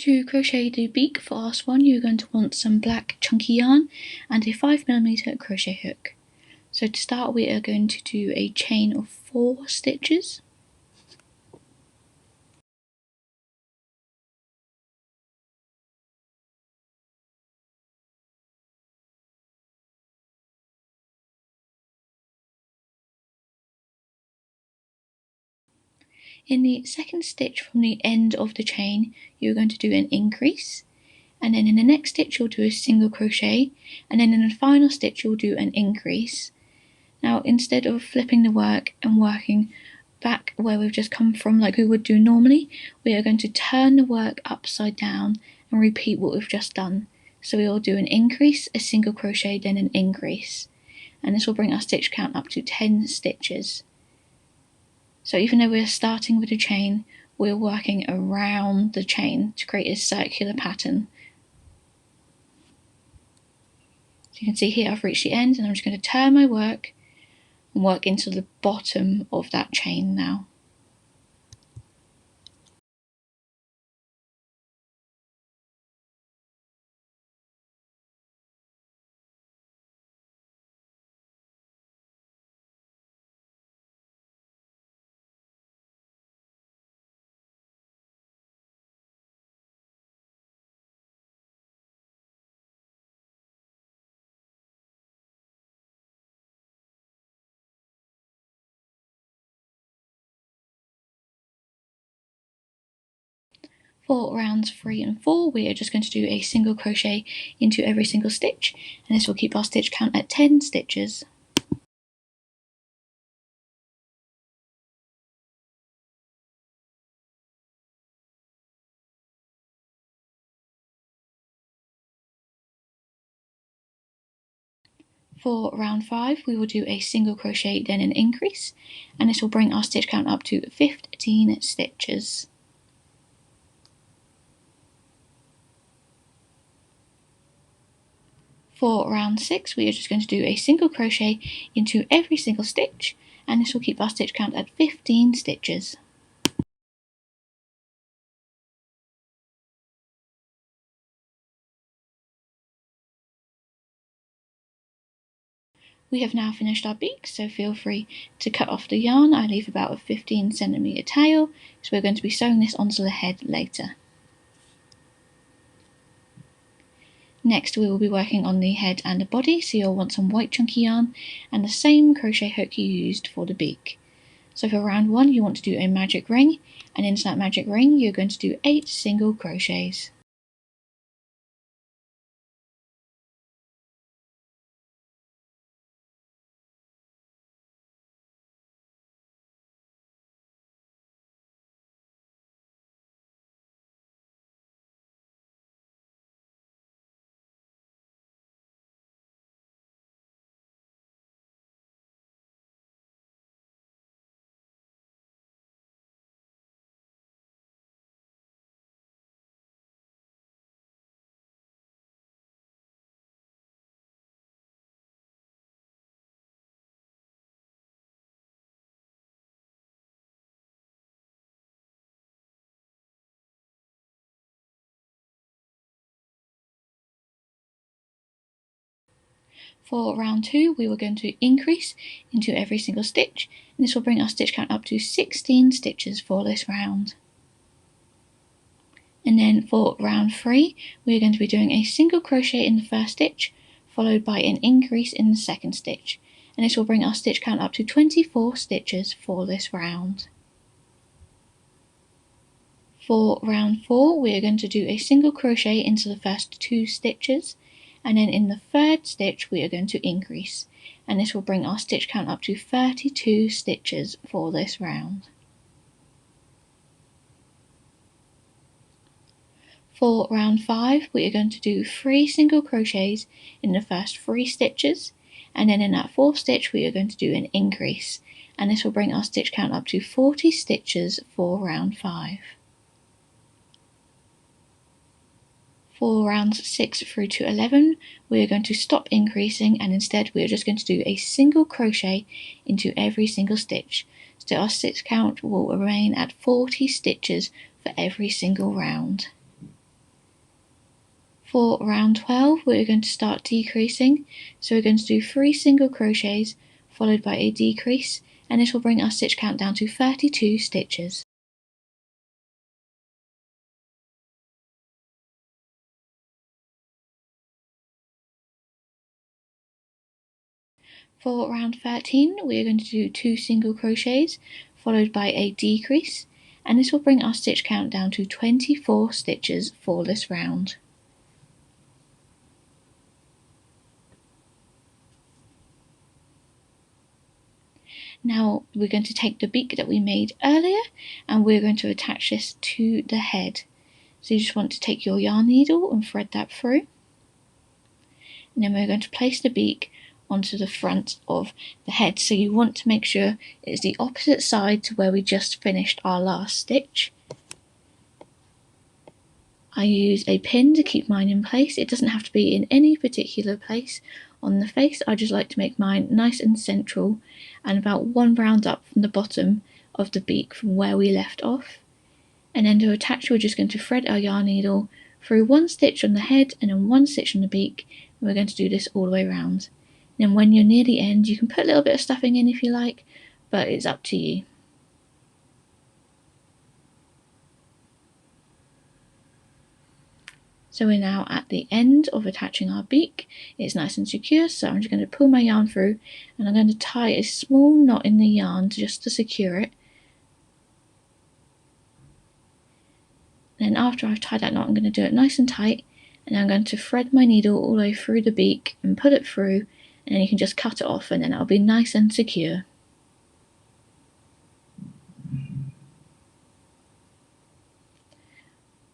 To crochet the beak for our swan, you're going to want some black chunky yarn and a 5mm crochet hook. So to start, we are going to do a chain of 4 stitches. In the second stitch from the end of the chain, you're going to do an increase, and then in the next stitch you'll do a single crochet, and then in the final stitch you'll do an increase. Now, instead of flipping the work and working back where we've just come from like we would do normally, we are going to turn the work upside down and repeat what we've just done. So we will do an increase, a single crochet, then an increase, and this will bring our stitch count up to 10 stitches. So even though we're starting with a chain, we're working around the chain to create a circular pattern. So you can see here I've reached the end, and I'm just going to turn my work and work into the bottom of that chain now. For rounds 3 and 4, we are just going to do a single crochet into every single stitch, and this will keep our stitch count at 10 stitches. For round 5, we will do a single crochet, then an increase, and this will bring our stitch count up to 15 stitches. For round 6, we are just going to do a single crochet into every single stitch, and this will keep our stitch count at 15 stitches. We have now finished our beak, so feel free to cut off the yarn. I leave about a 15cm tail, so we're going to be sewing this onto the head later. Next we will be working on the head and the body, so you'll want some white chunky yarn and the same crochet hook you used for the beak. So for round 1 you want to do a magic ring, and into that magic ring you're going to do 8 single crochets. For round 2 we were going to increase into every single stitch, and this will bring our stitch count up to 16 stitches for this round. And then for round 3 we are going to be doing a single crochet in the first stitch, followed by an increase in the second stitch, and this will bring our stitch count up to 24 stitches for this round. For round 4 we are going to do a single crochet into the first 2 stitches, and then in the third stitch we are going to increase, and this will bring our stitch count up to 32 stitches for this round. For round 5 we are going to do 3 single crochets in the first 3 stitches, and then in that 4th stitch we are going to do an increase, and this will bring our stitch count up to 40 stitches for round 5. For rounds 6 through to 11 we are going to stop increasing, and instead we are just going to do a single crochet into every single stitch, so our stitch count will remain at 40 stitches for every single round. For round 12, we're going to start decreasing. So we're going to do 3 single crochets followed by a decrease, and this will bring our stitch count down to 32 stitches. For round 13, we are going to do 2 single crochets followed by a decrease, and this will bring our stitch count down to 24 stitches for this round. Now we're going to take the beak that we made earlier and we're going to attach this to the head. So you just want to take your yarn needle and thread that through. And then we're going to place the beak onto the front of the head. So you want to make sure it's the opposite side to where we just finished our last stitch. I use a pin to keep mine in place. It doesn't have to be in any particular place on the face. I just like to make mine nice and central and about 1 round up from the bottom of the beak from where we left off. And then to attach, we're just going to thread our yarn needle through 1 stitch on the head and then 1 stitch on the beak, and we're going to do this all the way around. And then when you're near the end, you can put a little bit of stuffing in if you like, but it's up to you. So we're now at the end of attaching our beak. It's nice and secure, so I'm just going to pull my yarn through and I'm going to tie a small knot in the yarn just to secure it. And then after I've tied that knot, I'm going to do it nice and tight, and I'm going to thread my needle all the way through the beak and put it through, and then you can just cut it off and then it'll be nice and secure.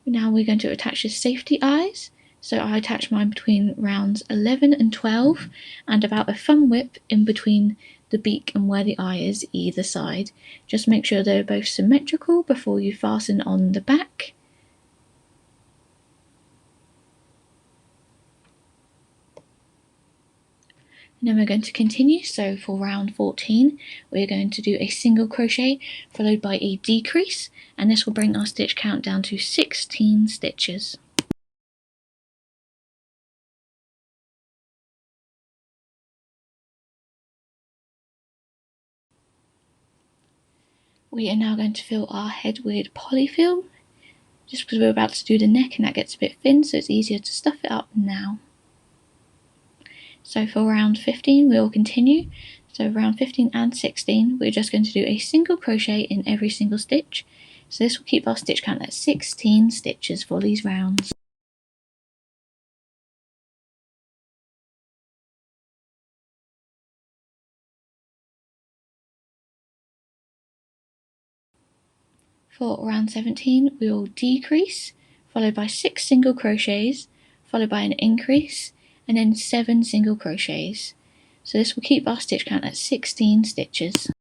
Now we're going to attach the safety eyes. So I attach mine between rounds 11 and 12 and about a thumb width in between the beak and where the eye is either side. Just make sure they're both symmetrical before you fasten on the back. And then we're going to continue. So for round 14, we're going to do a single crochet followed by a decrease, and this will bring our stitch count down to 16 stitches. We are now going to fill our head with polyfill, just because we're about to do the neck and that gets a bit thin, so it's easier to stuff it up now. So for round 15 we will continue. So round 15 and 16 we're just going to do a single crochet in every single stitch. So this will keep our stitch count at 16 stitches for these rounds. For round 17 we will decrease, followed by 6 single crochets, followed by an increase, and then 7 single crochets. So this will keep our stitch count at 16 stitches.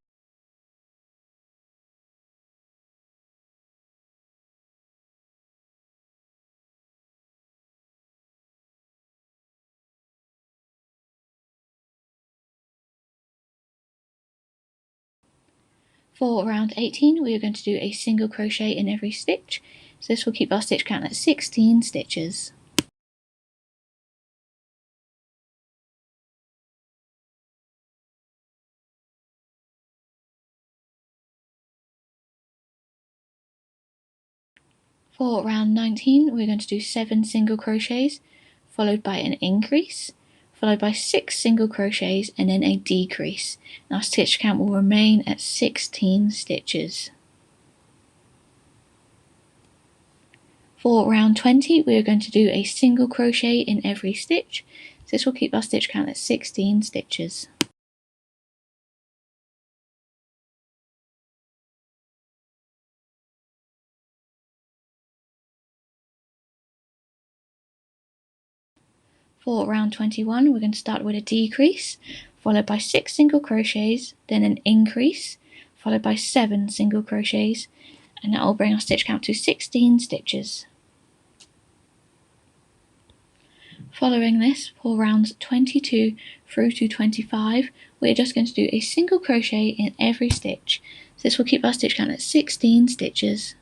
For round 18 we are going to do a single crochet in every stitch, so this will keep our stitch count at 16 stitches. For round 19 we're going to do 7 single crochets, followed by an increase, followed by 6 single crochets and then a decrease. And our stitch count will remain at 16 stitches. For round 20 we are going to do a single crochet in every stitch, so this will keep our stitch count at 16 stitches. For round 21 we're going to start with a decrease, followed by 6 single crochets, then an increase, followed by 7 single crochets, and that will bring our stitch count to 16 stitches. Following this, for rounds 22 through to 25, we're just going to do a single crochet in every stitch. So this will keep our stitch count at 16 stitches.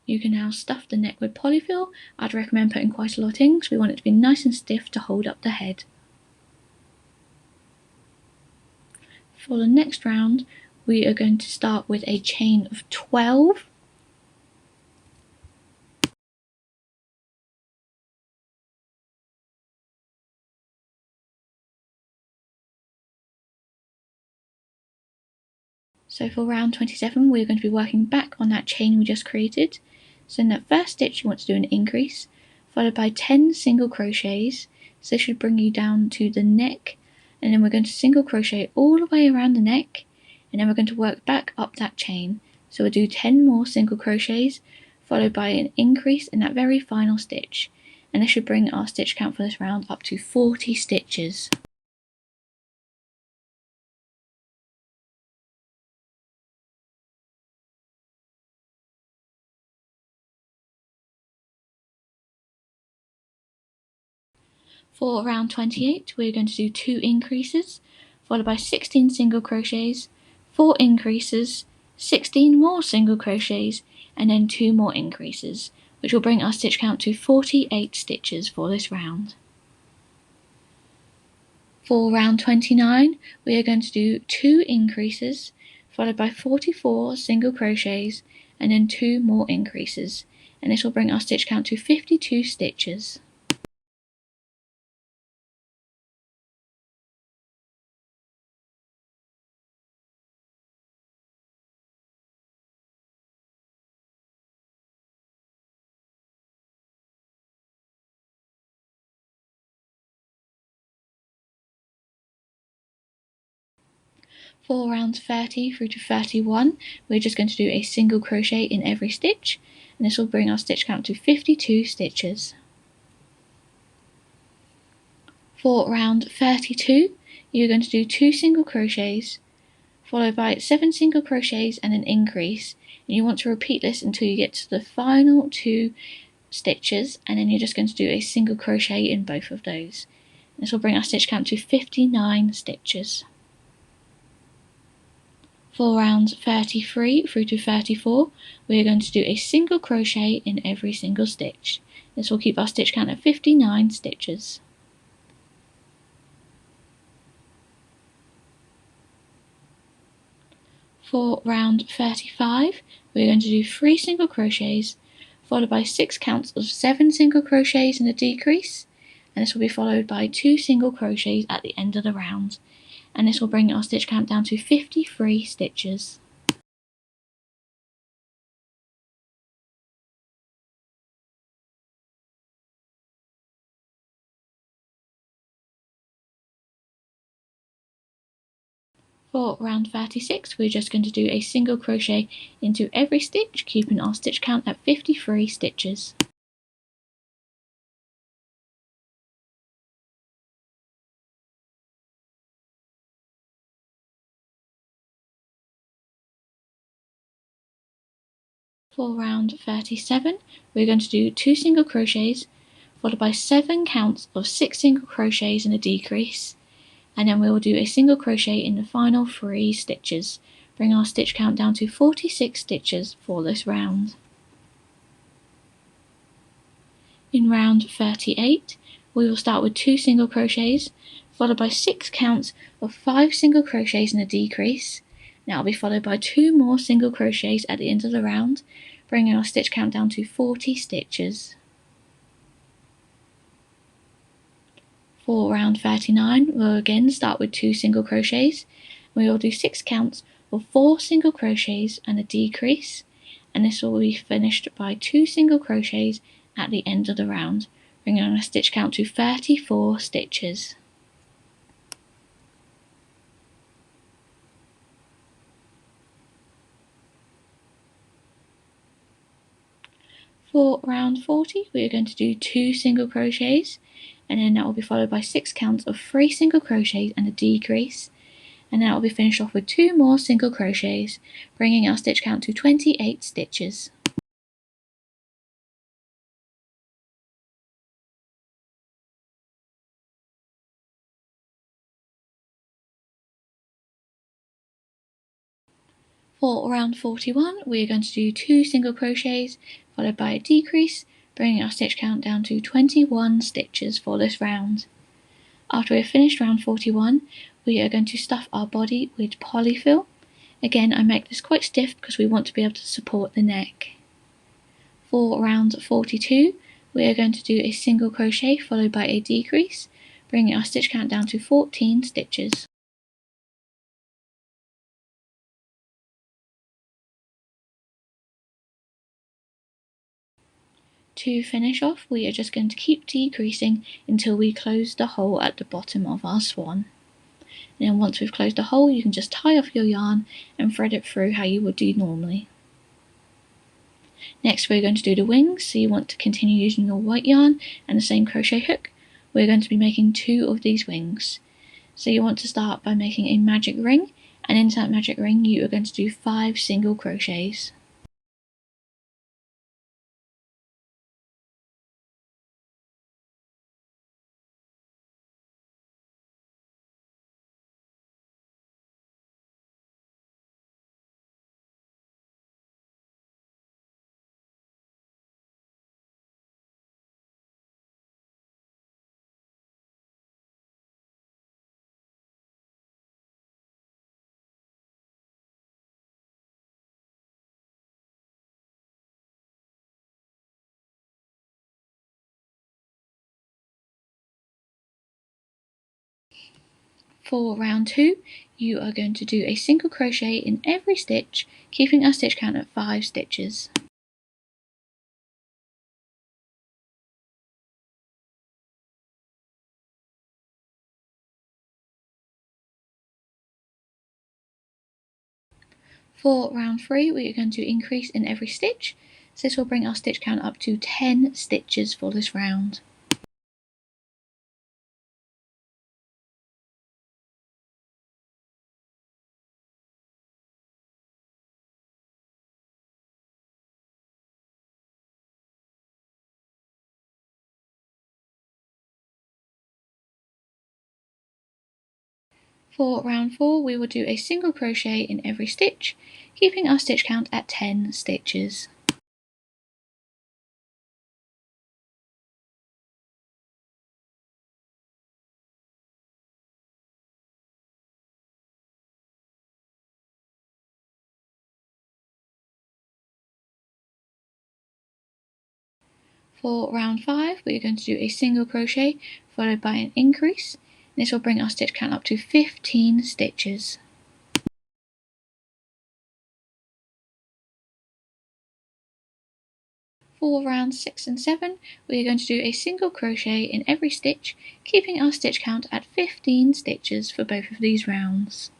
You can now stuff the neck with polyfill. I'd recommend putting quite a lot in because we want it to be nice and stiff to hold up the head. For the next round, we are going to start with a chain of 12. So for round 27, we're going to be working back on that chain we just created. So in that first stitch, you want to do an increase, followed by 10 single crochets. So this should bring you down to the neck, and then we're going to single crochet all the way around the neck, and then we're going to work back up that chain. So we'll do 10 more single crochets, followed by an increase in that very final stitch. And this should bring our stitch count for this round up to 40 stitches. For round 28, we're going to do 2 increases, followed by 16 single crochets, 4 increases, 16 more single crochets, and then 2 more increases, which will bring our stitch count to 48 stitches for this round. For round 29, we are going to do 2 increases, followed by 44 single crochets, and then 2 more increases, and this will bring our stitch count to 52 stitches. For rounds 30 through to 31, we're just going to do a single crochet in every stitch, and this will bring our stitch count to 52 stitches. For round 32, you're going to do 2 single crochets, followed by 7 single crochets and an increase, and you want to repeat this until you get to the final 2 stitches, and then you're just going to do a single crochet in both of those. This will bring our stitch count to 59 stitches. For rounds 33 through to 34, we are going to do a single crochet in every single stitch. This will keep our stitch count at 59 stitches. For round 35, we are going to do 3 single crochets, followed by 6 counts of 7 single crochets and a decrease, and this will be followed by 2 single crochets at the end of the round, and this will bring our stitch count down to 53 stitches. For round 36, we're just going to do a single crochet into every stitch, keeping our stitch count at 53 stitches. For round 37, we're going to do 2 single crochets, followed by 7 counts of 6 single crochets and a decrease, and then we will do a single crochet in the final 3 stitches, bring our stitch count down to 46 stitches for this round. In round 38, we will start with 2 single crochets, followed by 6 counts of 5 single crochets and a decrease. Now will be followed by 2 more single crochets at the end of the round, bringing our stitch count down to 40 stitches. For round 39, we'll again start with 2 single crochets. We will do 6 counts of 4 single crochets and a decrease, and this will be finished by 2 single crochets at the end of the round, bringing our stitch count to 34 stitches. For round 40, we are going to do 2 single crochets, and then that will be followed by 6 counts of 3 single crochets and a decrease, and then that will be finished off with 2 more single crochets, bringing our stitch count to 28 stitches. For round 41, we are going to do 2 single crochets followed by a decrease, bringing our stitch count down to 21 stitches for this round. After we've finished round 41, we are going to stuff our body with polyfill. Again, I make this quite stiff because we want to be able to support the neck. For round 42, we are going to do a single crochet followed by a decrease, bringing our stitch count down to 14 stitches. To finish off, we are just going to keep decreasing until we close the hole at the bottom of our swan. And then once we've closed the hole, you can just tie off your yarn and thread it through how you would do normally. Next, we're going to do the wings, so you want to continue using your white yarn and the same crochet hook. We're going to be making 2 of these wings. So you want to start by making a magic ring, and into that magic ring you are going to do 5 single crochets. For round 2, you are going to do a single crochet in every stitch, keeping our stitch count at 5 stitches. For round 3, we are going to increase in every stitch, so this will bring our stitch count up to 10 stitches for this round. For round 4, we will do a single crochet in every stitch, keeping our stitch count at 10 stitches. For round 5, we are going to do a single crochet followed by an increase. This will bring our stitch count up to 15 stitches. For rounds 6 and 7, we are going to do a single crochet in every stitch, keeping our stitch count at 15 stitches for both of these rounds.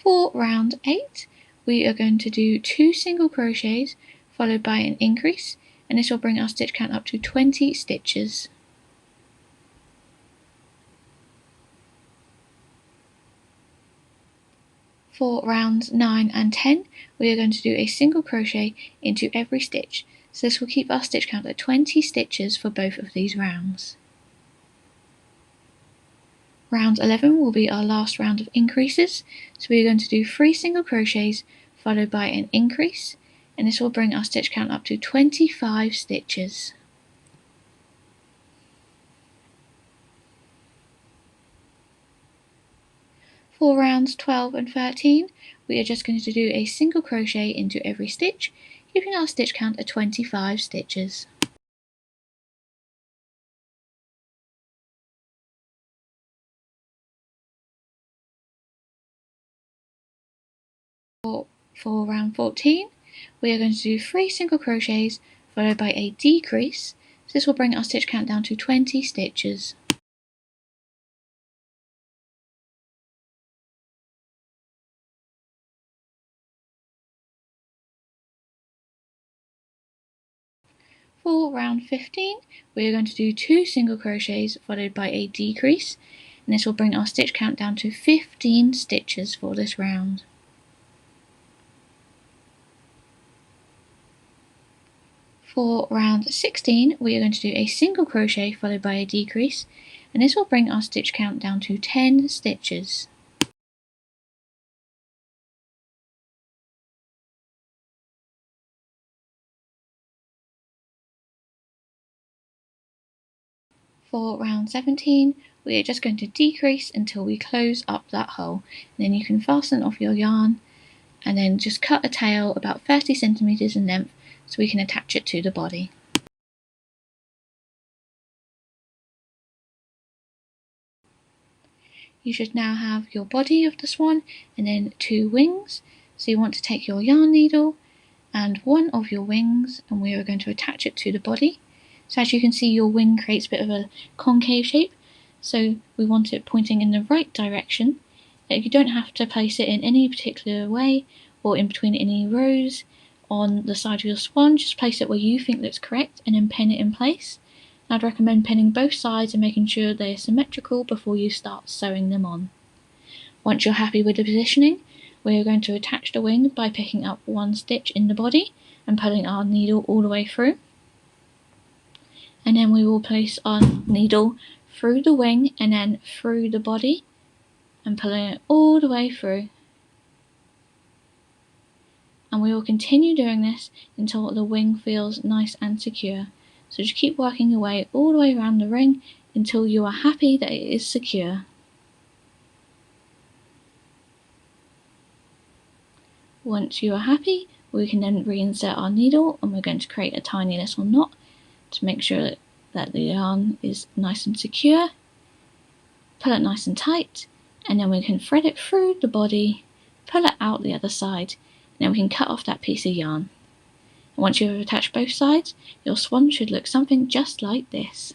For round 8, we are going to do 2 single crochets followed by an increase, and this will bring our stitch count up to 20 stitches. For rounds 9 and 10, we are going to do a single crochet into every stitch, so this will keep our stitch count at 20 stitches for both of these rounds. Round 11 will be our last round of increases, so we are going to do 3 single crochets followed by an increase, and this will bring our stitch count up to 25 stitches. For rounds 12 and 13, we are just going to do a single crochet into every stitch, keeping our stitch count at 25 stitches. For round 14, we are going to do 3 single crochets followed by a decrease, so this will bring our stitch count down to 20 stitches. For round 15, we are going to do 2 single crochets followed by a decrease, and this will bring our stitch count down to 15 stitches for this round. For round 16, we are going to do a single crochet followed by a decrease, and this will bring our stitch count down to 10 stitches. For round 17, we are just going to decrease until we close up that hole. And then you can fasten off your yarn and then just cut a tail about 30 centimeters in length so we can attach it to the body. You should now have your body of the swan and then 2 wings. So you want to take your yarn needle and one of your wings, and we are going to attach it to the body. So as you can see, your wing creates a bit of a concave shape, so we want it pointing in the right direction. You don't have to place it in any particular way or in between any rows on the side of your swan. Just place it where you think that's correct and then pin it in place. I'd recommend pinning both sides and making sure they're symmetrical before you start sewing them on. Once you're happy with the positioning, we are going to attach the wing by picking up 1 stitch in the body and pulling our needle all the way through. And then we will place our needle through the wing and then through the body and pulling it all the way through. And we will continue doing this until the wing feels nice and secure. So just keep working your way all the way around the ring until you are happy that it is secure. Once you are happy, we can then reinsert our needle, and we're going to create a tiny little knot to make sure that the yarn is nice and secure. Pull it nice and tight, and then we can thread it through the body, pull it out the other side, and then we can cut off that piece of yarn. And once you have attached both sides, your swan should look something just like this.